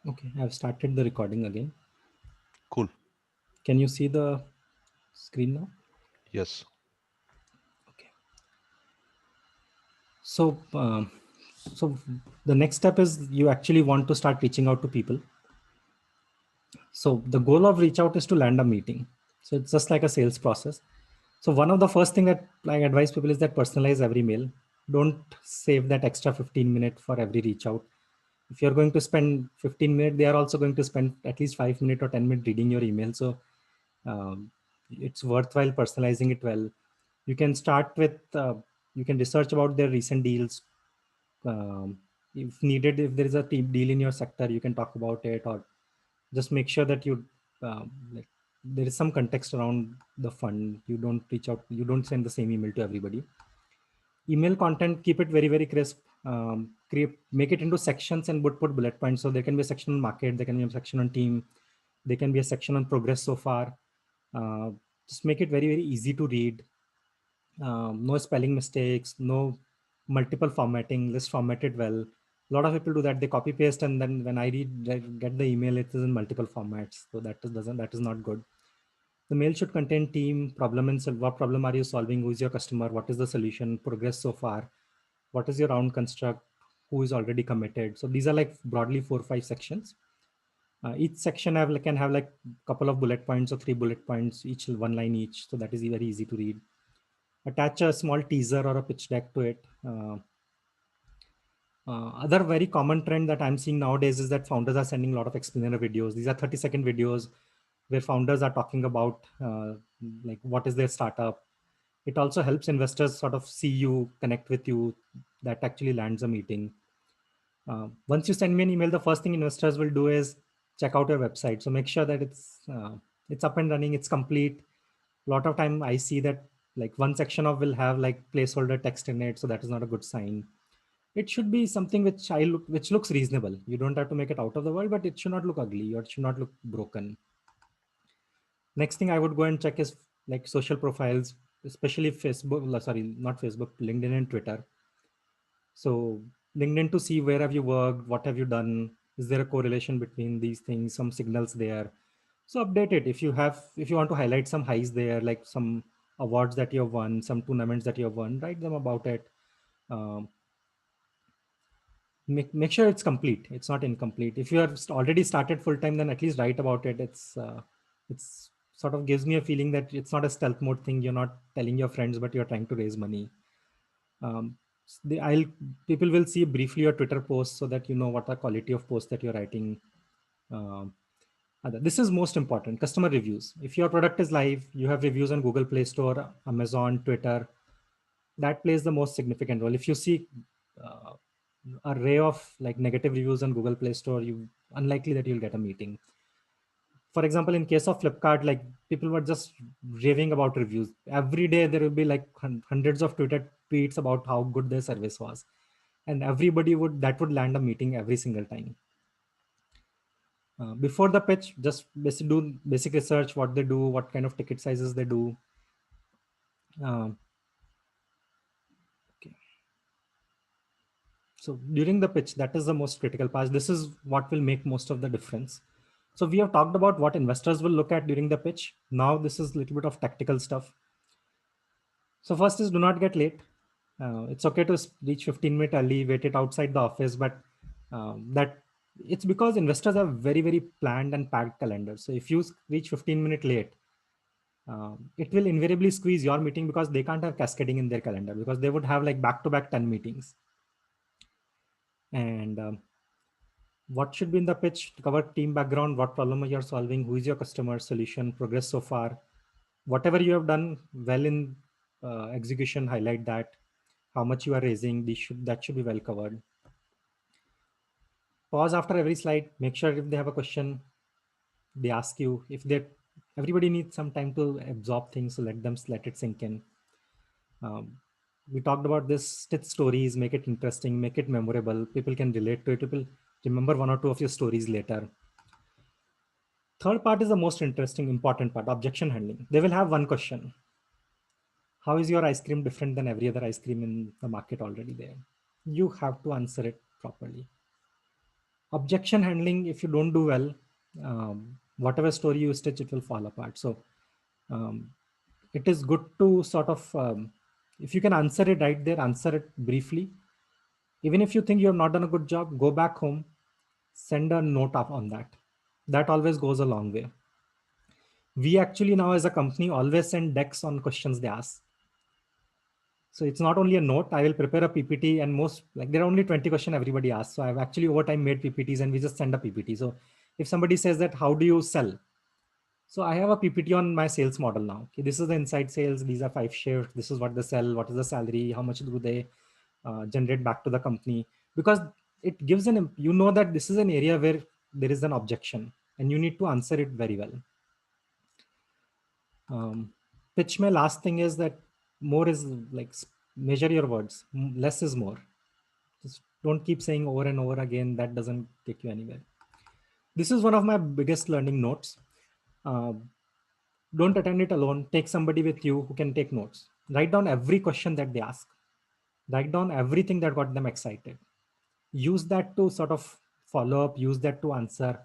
Okay, I've started the recording again. Cool. Can you see the screen now? Yes. Okay. So, so the next step is you actually want to start reaching out to people. So the goal of reach out is to land a meeting. So it's just like a sales process. So one of the first thing that I advise people is that personalize every mail. Don't save that extra 15 minutes for every reach out. If you're going to spend 15 minutes, they are also going to spend at least 5 minutes or 10 minutes reading your email. So it's worthwhile personalizing it well. You can start with you can research about their recent deals. If needed, if there is a deal in your sector, you can talk about it, or just make sure that you like there is some context around the fund. You don't reach out, you don't send the same email to everybody. Email content, keep it very very crisp. Create, make it into sections and put bullet points. So there can be a section on market, there can be a section on team, there can be a section on progress so far. uh, just make it very very easy to read. No spelling mistakes, no multiple formatting, list formatted well. A lot of people do that, they copy paste, and then when I get the email, it is in multiple formats. So that is not good. The mail should contain team, problem, and what problem are you solving, who is your customer, what is the solution, progress so far, what is your round construct, who is already committed. So these are like broadly 4 or 5 sections. Each section can have like couple of bullet points or 3 bullet points, each one line each. So that is very easy to read. Attach a small teaser or a pitch deck to it. Other very common trend that I'm seeing nowadays is that founders are sending a lot of explainer videos. These are 30-second videos where founders are talking about like what is their startup. It also helps investors sort of see you, connect with you. That actually lands a meeting. Once you send me an email, the first thing investors will do is check out your website. So make sure that it's up and running, it's complete. A lot of time I see that like one section of will have like placeholder text in it, so that is not a good sign. It should be something which looks reasonable. You don't have to make it out of the world, but it should not look ugly or it should not look broken. Next thing I would go and check is like social profiles, especially Facebook, sorry, not Facebook, LinkedIn and Twitter. So LinkedIn, to see where have you worked, what have you done, is there a correlation between these things, some signals there. So update it if you want to highlight some highs there, like some awards that you have won, some tournaments that you have won, write them about it. Um, make sure it's complete, it's not incomplete. If you have already started full time, then at least write about it. It's sort of gives me a feeling that it's not a stealth mode thing. You're not telling your friends, but you're trying to raise money. um, I'll people will see briefly your Twitter posts so that you know what the quality of post that you're writing. um, this is most important, customer reviews. If your product is live, you have reviews on Google Play Store, Amazon, Twitter, that plays the most significant role. If you see uh, array of like negative reviews on Google Play Store, you unlikely that you'll get a meeting. For example, in case of Flipkart, like people were just raving about reviews. Every day there will be like hundreds of Twitter tweets about how good their service was, and everybody would land a meeting every single time. Before the pitch, just do basic research, what they do, what kind of ticket sizes they do. Um, okay. So during the pitch, that is the most critical part. This is what will make most of the difference. So we have talked about what investors will look at during the pitch. Now this is a little bit of tactical stuff. So first is do not get late. It's okay to reach 15 minutes early, wait it outside the office, but that it's because investors have very very planned and packed calendars. So if you reach 15 minutes late, it will invariably squeeze your meeting because they can't have cascading in their calendar, because they would have like back to back 10 meetings. And what should be in the pitch to cover team background, what problem you're solving, who is your customer, solution, progress so far, whatever you have done well in execution, highlight that. How much you are raising, that should be well covered. Pause after every slide, make sure if they have a question, they ask you. If they Everybody needs some time to absorb things, so let it sink in. um, we talked about this, stitch stories, make it interesting, make it memorable, people can relate to it, people remember one or two of your stories later. Third part is the most interesting, important part, objection handling. They will have one question: how is your ice cream different than every other ice cream in the market already there? You have to answer it properly. Objection handling, if you don't do well, whatever story you stitch, it will fall apart. So um, it is good to sort of, if you can answer it right there, answer it briefly. Even if you think you have not done a good job, go back home, send a note up on that. That always goes a long way. We actually now as a company always send decks on questions they ask. So it's not only a note. I will prepare a PPT, and most, like, there are only 20 questions everybody asks. So I've actually over time made PPTs, and we just send a PPT. So if somebody says that, how do you sell? So I have a PPT on my sales model now. Okay, this is the inside sales. These are 5 shifts. This is what they sell. What is the salary? How much do they generate back to the company? Because it gives you know that this is an area where there is an objection, and you need to answer it very well. Pitch my last thing is that more is like measure your words. Less is more. Just don't keep saying over and over again. That doesn't take you anywhere. This is one of my biggest learning notes. Uh, don't attend it alone. Take somebody with you who can take notes. Write down every question that they ask. Write down everything that got them excited. Use that to sort of follow up. Use that to answer.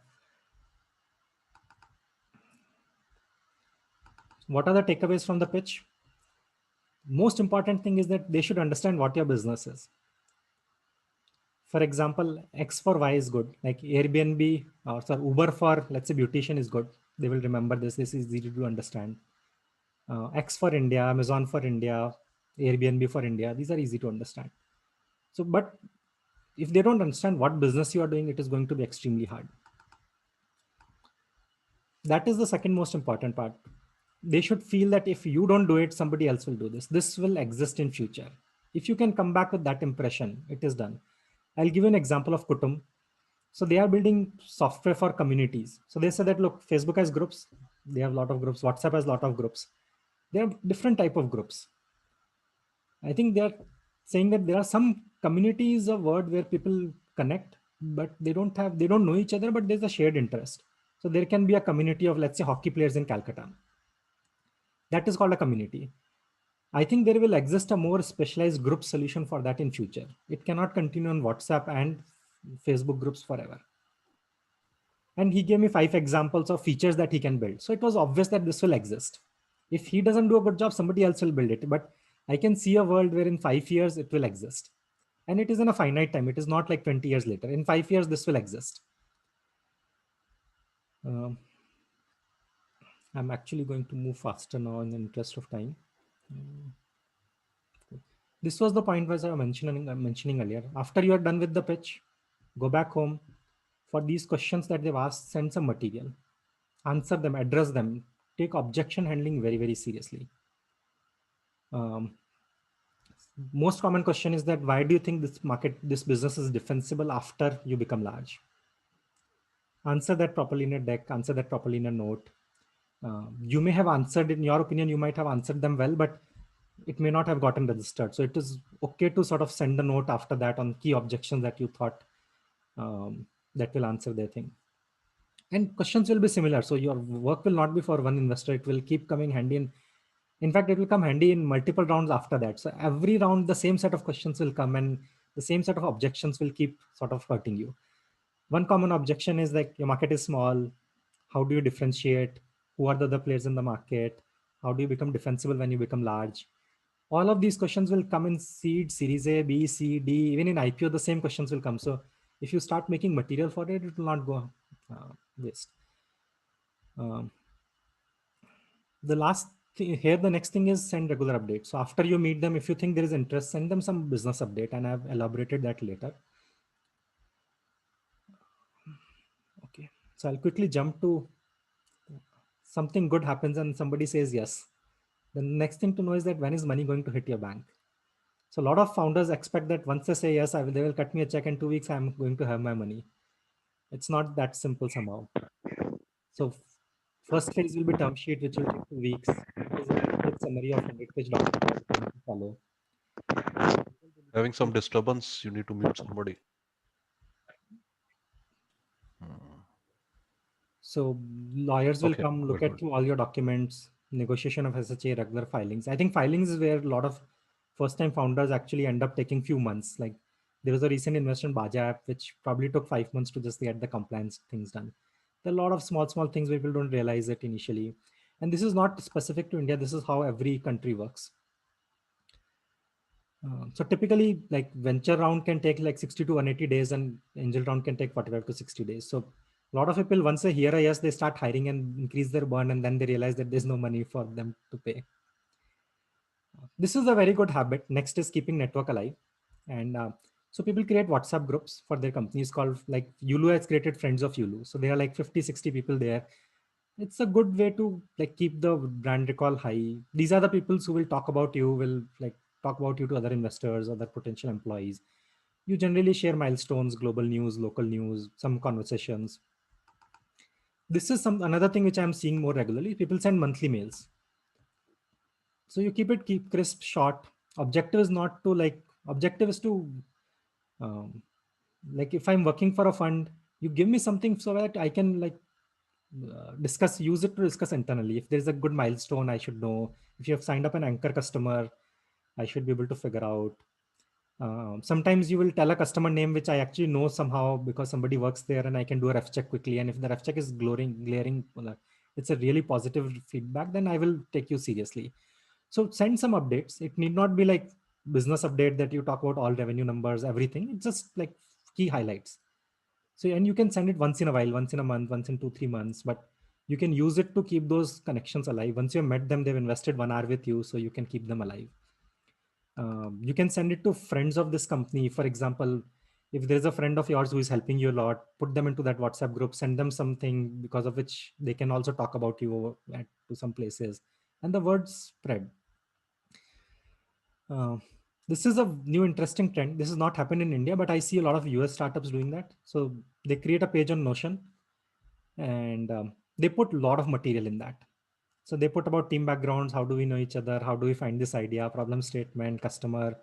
What are the takeaways from the pitch? Most important thing is that they should understand what your business is. For example, X for Y is good. Like Airbnb or sorry, Uber for, let's say, beautician is good. They will remember this. This is easy to understand. X for India, Amazon for India, Airbnb for India. These are easy to understand. So, but if they don't understand what business you are doing, it is going to be extremely hard. That is the second most important part. They should feel that if you don't do it, somebody else will do this. This will exist in future. If you can come back with that impression, it is done. I'll give you an example of Kutum. So they are building software for communities. So they say that, look, Facebook has groups. They have a lot of groups. WhatsApp has a lot of groups. There are different type of groups. I think they're saying that there are some communities of word where people connect, but they don't know each other, but there's a shared interest. So there can be a community of, let's say, hockey players in Calcutta. That is called a community. I think there will exist a more specialized group solution for that in future. It cannot continue on WhatsApp and Facebook groups forever. And he gave me 5 examples of features that he can build. So it was obvious that this will exist. If he doesn't do a good job, somebody else will build it. But I can see a world where in 5 years it will exist. And it is in a finite time. It is not like 20 years later. In 5 years, this will exist. Um, I'm actually going to move faster now in the interest of time. This was the point where I was mentioning earlier. After you are done with the pitch, go back home. For these questions that they've asked, send some material. Answer them, address them. Take objection handling very, very seriously. Most common question is that, why do you think this business is defensible after you become large? Answer that properly in a deck, answer that properly in a note. You may have answered, in your opinion, you might have answered them well, but it may not have gotten registered. So it is okay to sort of send a note after that on key objections that you thought that will answer their thing. And questions will be similar. So your work will not be for one investor. It will keep coming handy. In fact, it will come handy in multiple rounds after that. So every round, the same set of questions will come and the same set of objections will keep sort of hurting you. One common objection is like, your market is small. How do you differentiate? Who are the other players in the market? How do you become defensible when you become large? All of these questions will come in seed, series A, B, C, D. Even in IPO, the same questions will come. So if you start making material for it, it will not go waste. Um, the last thing here, the next thing is send regular updates. So after you meet them, if you think there is interest, send them some business update, and I've elaborated that later. Okay, so I'll quickly jump to something good happens and somebody says yes. The next thing to know is that, when is money going to hit your bank? So a lot of founders expect that once they say yes, they will cut me a check in 2 weeks, I'm going to have my money. It's not that simple somehow. So first phase will be term sheet, which will take 2 weeks. It is a detailed summary of 100-page document that you need to follow. Having some disturbance, you need to mute somebody. So lawyers will Okay, come, look at good. through all your documents, negotiation of SHA, regular filings. I think filings is where a lot of first-time founders actually end up taking few months. Like There was a recent investment in Baja app, which probably took 5 months to just get the compliance things done. There are a lot of small things where people don't realize it initially. And this is not specific to India. This is how every country works. So typically, like venture round can take like 60 to 180 days, and angel round can take 45 to 60 days. So a lot of people, once they hear a yes, they start hiring and increase their burn, and then they realize that there's no money for them to pay. This is a very good habit. Next is keeping network alive. And so people create WhatsApp groups for their companies called, like Yulu has created Friends of Yulu. So there are like 50, 60 people there. It's a good way to like keep the brand recall high. These are the people who will talk about you, will like talk about you to other investors, other potential employees. You generally share milestones, global news, local news, some conversations. This is some another thing which I'm seeing more regularly. People send monthly mails. So you keep crisp, short. Objective is not to like objective is to um, like if I'm working for a fund, you give me something so that I can like discuss, use it to discuss internally. If there's a good milestone, I should know. If you have signed up an anchor customer, I should be able to figure out. Sometimes you will tell a customer name which I actually know somehow because somebody works there, and I can do a ref check quickly. And if the ref check is glaring, well, it's a really positive feedback, then I will take you seriously. So send some updates. It need not be like business update that you talk about all revenue numbers, everything. It's just like key highlights. So, and you can send it once in a while, once in a month, once in 2, 3 months, but you can use it to keep those connections alive. Once you've met them, they've invested 1 hour with you, so you can keep them alive. You can send it to friends of this company. For example, if there's a friend of yours who is helping you a lot, put them into that WhatsApp group, send them something because of which they can also talk about you to some places, and the word spread. Uh, this is a new interesting trend. This has not happened in India, but I see a lot of US startups doing that. So they create a page on Notion, and they put a lot of material in that. So they put about team backgrounds, how do we know each other, how do we find this idea, problem statement, customer,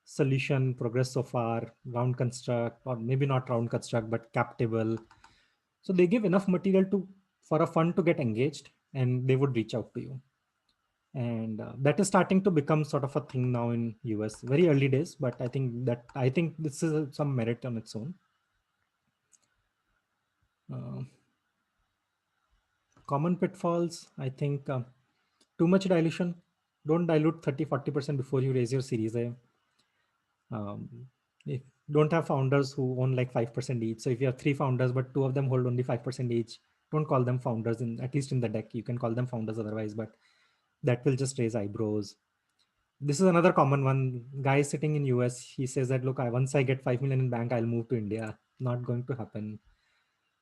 solution, progress so far, round construct, or maybe not round construct, but cap table. So they give enough material to for a fund to get engaged, and they would reach out to you. And that is starting to become sort of a thing now in US. Very early days, but I think this is some merit on its own. Uh, Common pitfalls, I think, too much dilution. Don't dilute 30-40% before you raise your series A. um, if don't have founders who own like 5% each. So if you have 3 founders but 2 of them hold only 5% each, don't call them founders. In at least in the deck you can call them founders otherwise, but that will just raise eyebrows. This is another common one. Guy sitting in US, he says that, look, once I get 5 million in bank, I'll move to India. Not going to happen.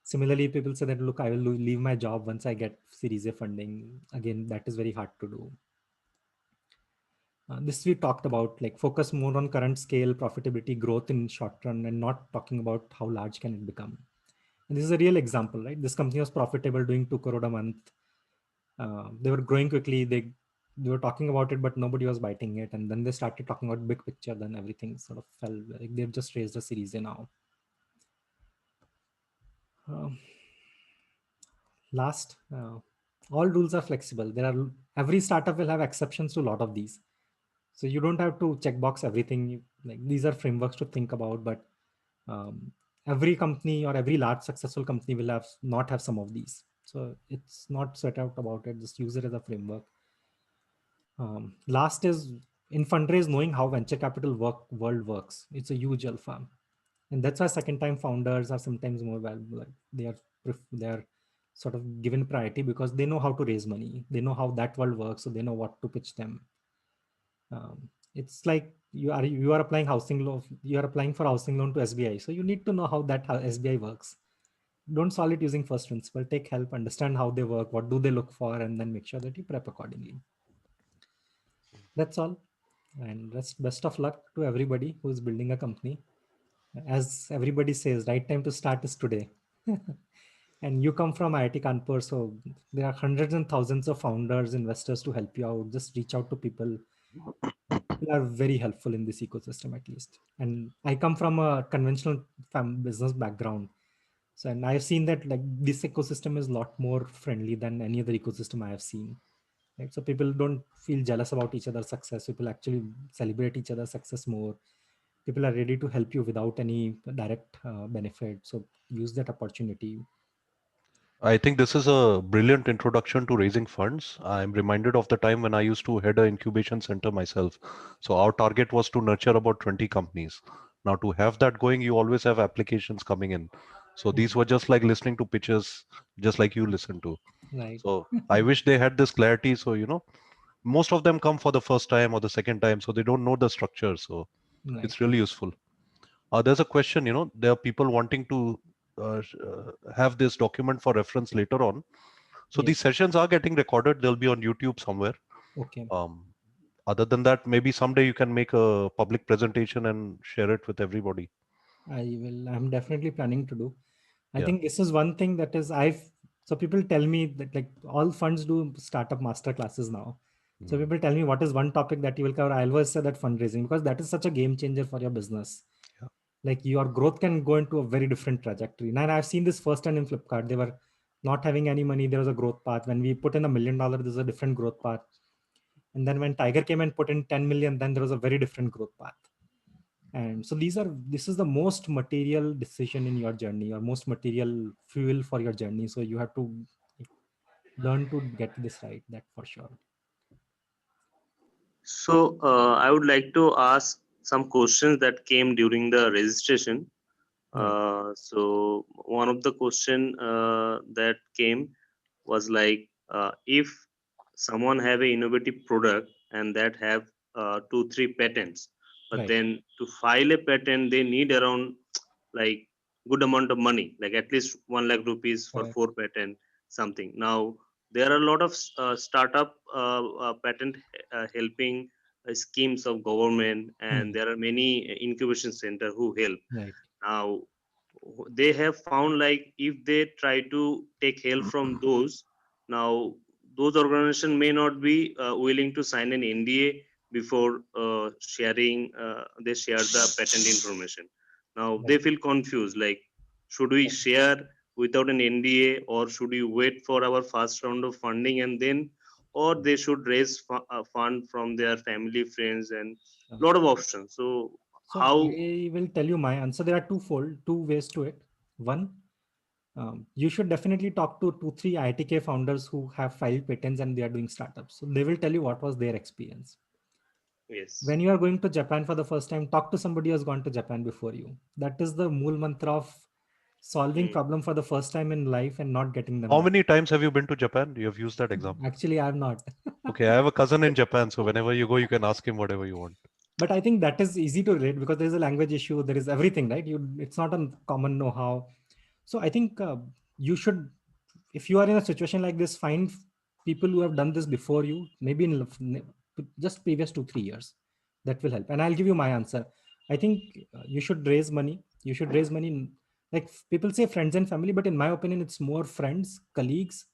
Similarly, people say that, look, I will leave my job once I get series A funding. Again, that is very hard to do. This we talked about, like focus more on current scale, profitability, growth in short run, and not talking about how large can it become. And this is a real example, right? This company was profitable, doing 2 crore a month. They were growing quickly. They were talking about it, but nobody was biting it. And then they started talking about big picture. Then everything sort of fell. Like they've just raised a series A now. Um, Last, all rules are flexible. Every startup will have exceptions to a lot of these. So you don't have to checkbox everything. Like these are frameworks to think about, but um, every company or every large successful company will have not have some of these. So it's not set out about it. Just use it as a framework. Last is in fundraise, knowing how venture capital world works. It's a huge alpha, and that's why second time founders are sometimes more valuable. Like they are sort of given priority because they know how to raise money. They know how that world works, so they know what to pitch them. It's like you are applying housing loan. You are applying for housing loan to SBI, so you need to know how SBI works. Don't solve it using first principle. Take help, understand how they work, what do they look for, and then make sure that you prep accordingly. That's all. And best of luck to everybody who's building a company. As everybody says, right time to start is today. And you come from IIT Kanpur, so there are hundreds and thousands of founders, investors to help you out. Just reach out to people. People are very helpful in this ecosystem, at least. And I come from a conventional business background, so and I've seen that like this ecosystem is a lot more friendly than any other ecosystem I have seen. Right, so people don't feel jealous about each other's success. People actually celebrate each other's success more. People are ready to help you without any direct benefit. So use that opportunity. I think this is a brilliant introduction to raising funds. I'm reminded of the time when I used to head an incubation center myself. So our target was to nurture about 20 companies. Now, to have that going, you always have applications coming in. So these Mm, were just like listening to pitches, just like you listen to. right. So I wish they had this clarity. So, most of them come for the first time or the second time, so they don't know the structure. So Right. it's really useful. There's a question, there are people wanting to have this document for reference later on. So these Yes. sessions are getting recorded. They'll be on YouTube somewhere. Okay. Um, Other than that, maybe someday you can make a public presentation and share it with everybody. I'm definitely planning to do. I Yeah. think this is one thing that is so people tell me that like all funds do startup master classes now. So Mm. people tell me what is one topic that you will cover. I always say that fundraising, because that is such a game changer for your business. Yeah. Like your growth can go into a very different trajectory. And I've seen this firsthand in Flipkart. They were not having any money. There was a growth path. When we put in $1 million, there's a different growth path. And then when Tiger came and put in 10 million, then there was a very different growth path. And so this is the most material decision in your journey, or most material fuel for your journey. So you have to learn to get this right, that for sure. So I would like to ask some questions that came during the registration. Right. So one of the question that came was like, if someone have a innovative product and that have 2 3 patents, but Right. then to file a patent they need around like good amount of money, like at least 1 lakh rupees for Correct. 4 patent something. Now there are a lot of startup patent helping schemes of government, and Hmm. there are many incubation center who help. Right. Now they have found like if they try to take help from those, now those organizations may not be willing to sign an NDA before sharing they share the patent information. Now they Right. feel confused, like should we share without an NDA, or should we wait for our first round of funding and then, or they should raise fund from their family friends, and Sure. lot of options. So So how? I will tell you my answer. There are two ways to it. One, you should definitely talk to 2 3 IITK founders who have filed patents and they are doing startups. So they will tell you what was their experience. Yes. When you are going to Japan for the first time, talk to somebody who has gone to Japan before you. That is the mool mantra of solving Hmm. problem for the first time in life and not getting them How wrong. many times have you been to Japan? You have used that example. Actually, I have not. Okay, I have a cousin in Japan, so whenever you go, you can ask him whatever you want. But I think that is easy to relate because there is a language issue. There is everything, right? It's not a common know-how. So I think you should, if you are in a situation like this, find people who have done this before you, maybe in just previous 2 3 years. That will help. And I'll give you my answer. I think you should raise money. You should raise money. Like people say friends and family, but in my opinion, it's more friends, colleagues,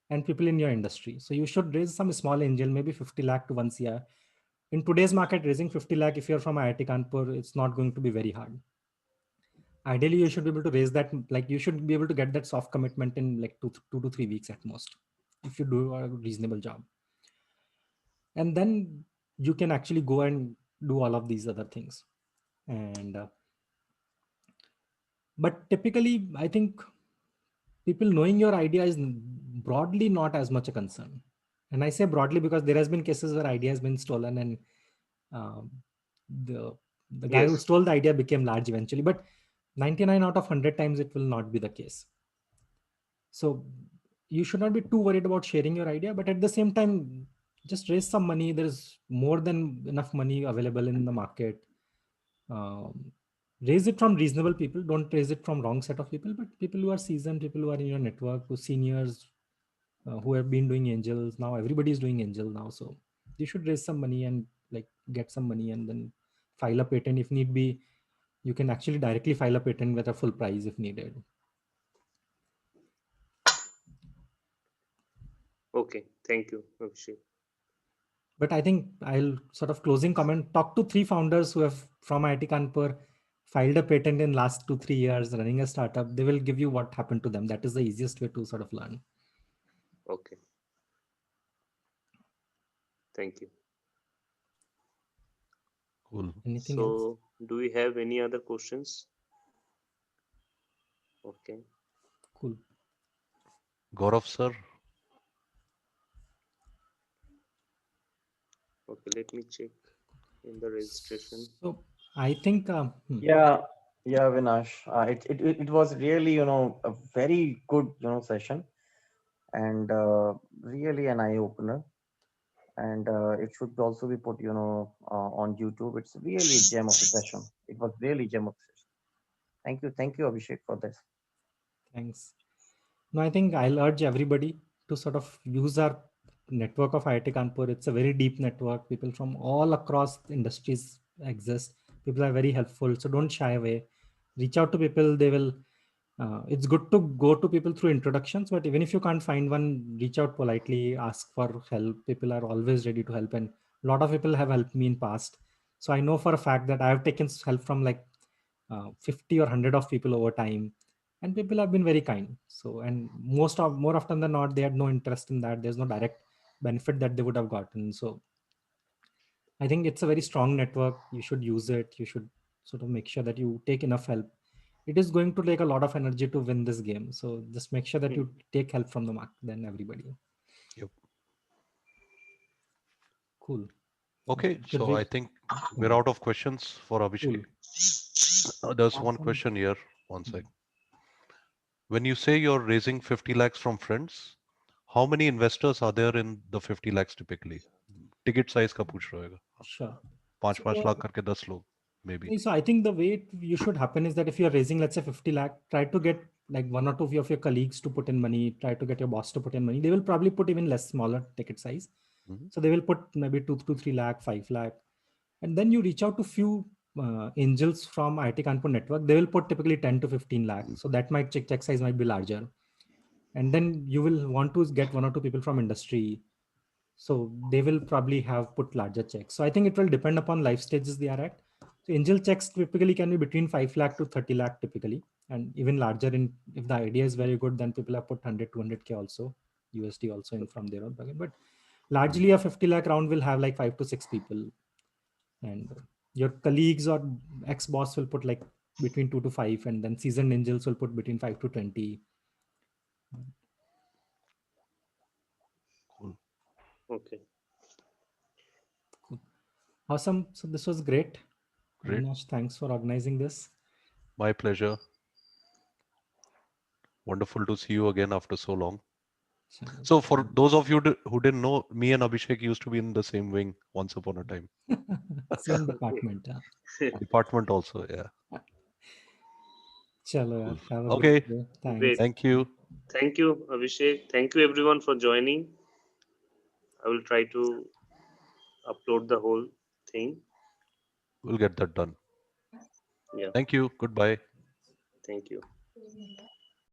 and people in your industry. So you should raise some small angel, maybe 50 lakh to 1 CR. In today's market, raising 50 lakh, if you're from IIT Kanpur, it's not going to be very hard. Ideally you should be able to raise that, like you should be able to get that soft commitment in like 2 to 3 weeks at most, if you do a reasonable job. And then you can actually go and do all of these other things. And but typically I think people knowing your idea is broadly not as much a concern. And I say broadly because there has been cases where idea has been stolen, and um, the the guy who Yes. stole the idea became large eventually. But 99 out of 100 times it will not be the case. So you should not be too worried about sharing your idea, but at the same time, just raise some money. There's more than enough money available in the market. Um, Raise it from reasonable people. Don't raise it from wrong set of people, but people who are seasoned, people who are in your network, who seniors, who have been doing angels. Now everybody is doing angel now, so you should raise some money and like get some money and then file a patent if need be. You can actually directly file a patent with a full price if needed. Okay. Thank you, Abhishek. But I think I'll sort of closing comment, talk to 3 founders who have from IIT Kanpur filed a patent in last 2 3 years running a startup. They will give you what happened to them. That is the easiest way to sort of learn. Okay. Thank you. Cool. Anything So else? Do we have any other questions? Okay. Cool. Gaurav sir, Okay, let me check in the registration. So I think, Yeah, yeah, Vinash. It was really, a very good, session, and really an eye opener. And it should also be put, on YouTube. It's really a gem of a session. It was really gem of a session. Thank you, Abhishek, for this. thanks. No, I think I'll urge everybody to sort of use our network of IIT Kanpur. It's a very deep network. People from all across industries exist. People are very helpful. So don't shy away. Reach out to people. They will. It's good to go to people through introductions, but even if you can't find one, reach out politely, ask for help. People are always ready to help, and a lot of people have helped me in past. So I know for a fact that I have taken help from like 50 or 100 of people over time, and people have been very kind. So, and more often than not, they had no interest in that. There's no direct benefit that they would have gotten. So I think it's a very strong network. You should use it. You should sort of make sure that you take enough help. It is going to take a lot of energy to win this game. So just make sure that Hmm. you take help from the market than everybody. yep. Cool. Okay, Should so I we? think we're out of questions for Abhishek. Cool. There's one Awesome. question here. One sec. When you say you're raising 50 lakhs from friends, how many investors are there in the 50 lakhs typically? Ticket size का पूछ रहा होगा. Sure. 5 So lakh करके 10 लोग maybe. So I think the way you should happen is that if you're raising, let's say 50 lakh, try to get like one or two of your colleagues to put in money, try to get your boss to put in money. They will probably put even less, smaller ticket size. Mhm. So they will put maybe 2 to 3 lakh, 5 lakh. And then you reach out to few angels from IT Kanpur network. They will put typically 10 to 15 lakh. So that might check size might be larger. And then you will want to get one or two people from industry, so they will probably have put larger checks. So I think it will depend upon life stages they are at. So angel checks typically can be between 5 lakh to 30 lakh typically, and even larger in if the idea is very good, then people have put 100 200K also USD also in from their own pocket. But largely a 50 lakh round will have like 5 to 6 people, and your colleagues or ex boss will put like between 2 to 5, and then seasoned angels will put between 5 to 20. Cool. Okay. Cool. Awesome. So this was great. Great. Avinash, thanks for organizing this. My pleasure. Wonderful to see you again after so long. Chalo. So for those of you who didn't know, me and Abhishek used to be in the same wing once upon a time. Same department. Huh? Department also, yeah. Chalo, yaar. Cool. Have a great Okay. day. Great. Thanks. Thank you. Thank you, Abhishek. Thank you, everyone, for joining. I will try to upload the whole thing. We'll get that done. Yeah. Thank you. Goodbye. Thank you.